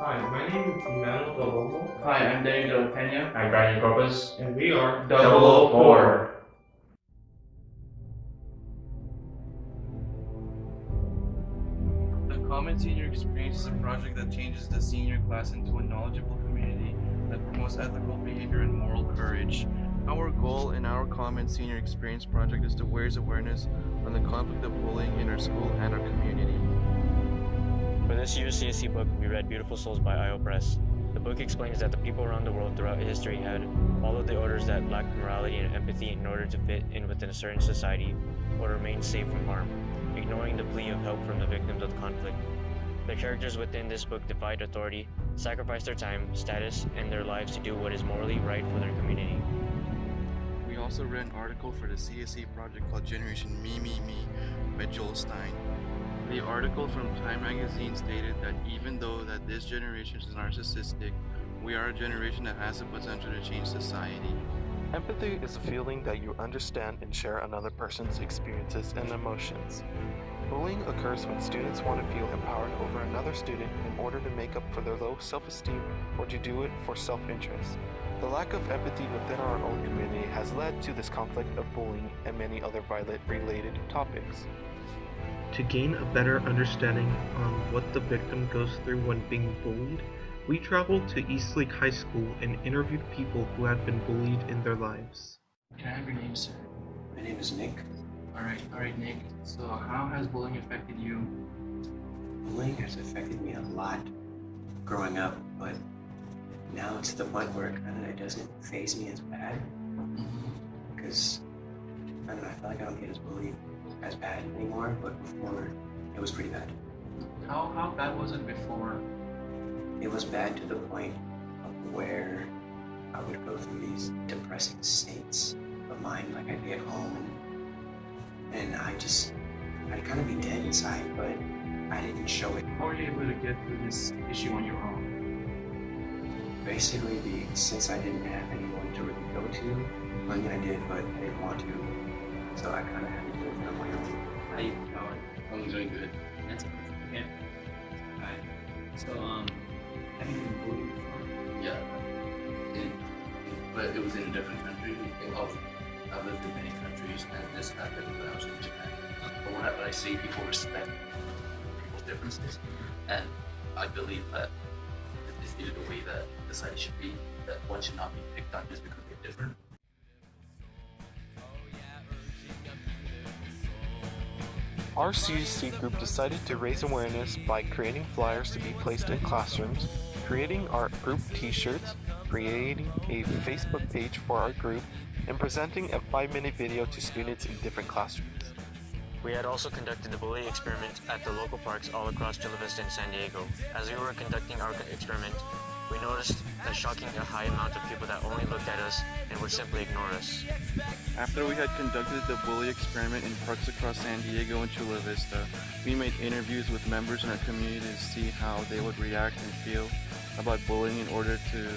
Hi, my name is Emmanuel Delombo. Hi, I'm Danny De La Pena. I'm Brandon Corpus. And we are 004. The Common Senior Experience is a project that changes the senior class into a knowledgeable community that promotes ethical behavior and moral courage. Our goal in our Common Senior Experience project is to raise awareness on the conflict of bullying in our school and our community. For this year's CSC book, we read Beautiful Souls by IO Press. The book explains that the people around the world throughout history had followed the orders that lacked morality and empathy in order to fit in within a certain society or remain safe from harm, ignoring the plea of help from the victims of the conflict. The characters within this book defied authority, sacrificed their time, status, and their lives to do what is morally right for their community. We also read an article for the CSC project called Generation Me, Me, Me by Joel Stein. The article from Time magazine stated that even though that this generation is narcissistic, we are a generation that has the potential to change society. Empathy is a feeling that you understand and share another person's experiences and emotions. Bullying occurs when students want to feel empowered over another student in order to make up for their low self-esteem or to do it for self-interest. The lack of empathy within our own community has led to this conflict of bullying and many other violent-related topics. To gain a better understanding on what the victim goes through when being bullied, we traveled to Eastlake High School and interviewed people who had been bullied in their lives. Can I have your name, sir? My name is Nick. Alright, Nick. So how has bullying affected you? Bullying has affected me a lot growing up, but now it's to the point where it doesn't faze me as bad. Because I don't know, I feel like I don't get as bullied as bad anymore, but before it was pretty bad. How bad was it before? It was bad to the point of where I would go through these depressing states of mind, like I'd be at home and I'd kind of be dead inside, but I didn't show it. How were you able to get through this issue on your own? Basically, since I didn't have anyone to really go to, I mean I did, but I didn't want to, so I kind of had to do it on my own. How you going? I'm doing good. That's okay. Alright. So, have you been bullied before? Yeah. But it was in a different country. I've lived in many countries, and this happened when I was in Japan. But when I see people respect people's differences, and I believe that it's the way that society should be, that one should not be picked on just because they're different. Our CSC group decided to raise awareness by creating flyers to be placed in classrooms, creating our group t-shirts, creating a Facebook page for our group, and presenting a 5-minute video to students in different classrooms. We had also conducted the bully experiment at the local parks all across Chula Vista and San Diego. As we were conducting our experiment, we noticed a shocking high amount of people that only looked at us and would simply ignore us. After we had conducted the bully experiment in parks across San Diego and Chula Vista, we made interviews with members in our community to see how they would react and feel about bullying in order to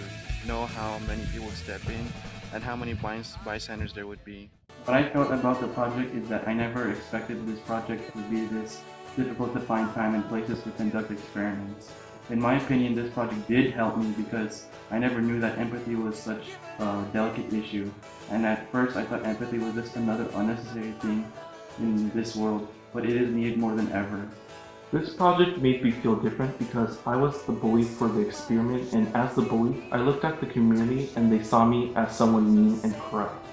know how many people would step in and how many bystanders there would be. What I felt about the project is that I never expected this project to be this difficult to find time and places to conduct experiments. In my opinion, this project did help me because I never knew that empathy was such a delicate issue. And at first I thought empathy was just another unnecessary thing in this world, but it is needed more than ever. This project made me feel different because I was the bully for the experiment, and as the bully, I looked at the community and they saw me as someone mean and corrupt.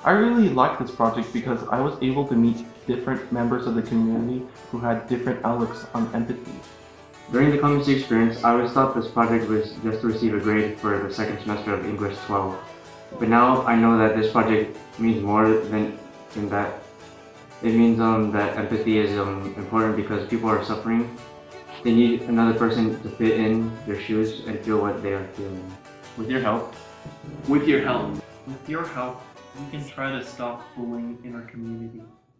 I really liked this project because I was able to meet different members of the community who had different outlooks on empathy. During the Common Senior Experience, I always thought this project was just to receive a grade for the second semester of English 12. But now I know that this project means more than that. It means that empathy is important because people are suffering. They need another person to fit in their shoes and feel what they are feeling. With your help, With your help. we can try to stop bullying in our community.